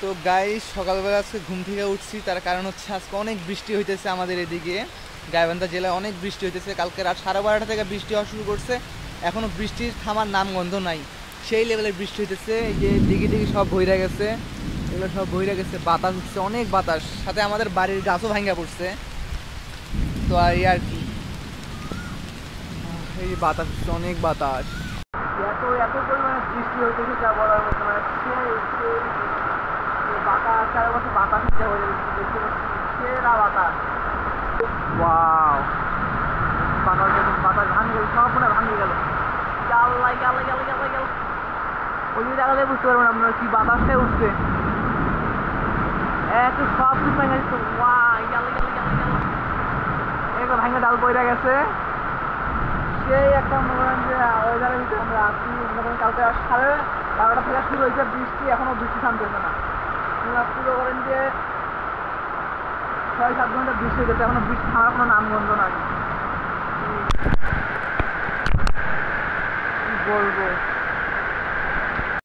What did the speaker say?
তো গাইস সকালবেলা আজকে ঘুম থেকে উঠছি, তার কারণ হচ্ছে আজকে অনেক বৃষ্টি হইতেছে আমাদের এদিকে গাইবান্ধা জেলায় অনেক বৃষ্টি হইতেছে। কালকে রাত 12:30 থেকে বৃষ্টি হওয়া শুরু করছে, এখনো বৃষ্টির থামার নাম গন্ধ নাই, সেই লেভেলের বৃষ্টি হইতেছে। এই যে দিকে দিকে সব ভইরা গেছে, এগুলো সব ভইরা গেছে, বাতাস হচ্ছে অনেক বাতাস, সাথে আমাদের বাড়ির গাছও ভাঙ্গা পড়ছে। তো এই আর কি, এই বাতাস হচ্ছে অনেক বাতাস, এত এত পরিমাণে বৃষ্টি হইতেছে যা বলার মতো না। বাতাস সারা বছর বাতাস হয়ে যাচ্ছে, দেখতে পাচ্ছি সেরা বাতাস। ওয়াও, বাতাস দেখুন, বাতাস ভাঙে গেল, সব মনে ভাঙে গেল, গাল্লাই গাল্লাই গাল্লাই গাল্লাই গেল। ওই দিকে দেখালে বুঝতে পারবেন আপনারা কি বাতাসটাই উঠছে, এত সব কিছু ভাঙে যাচ্ছে। ওয়াই গাল্লাই গাল্লাই গাল্লাই গাল্লাই, এগুলো ভাঙে ডাল পড়ে গেছে। সেই একটা মনে করেন যে ওয়েদারের ভিতরে আমরা আছি। মনে করেন কালকে 12:30 থেকে শুরু হয়েছে বৃষ্টি, এখনো বৃষ্টি থামতেছে না। পুরো করেন যে 6-7 ঘন্টা বৃষ্টি হয়ে গেছে, এখনো বৃষ্টি থামার কোনো নামগন্ধ নাই। কি বলবো।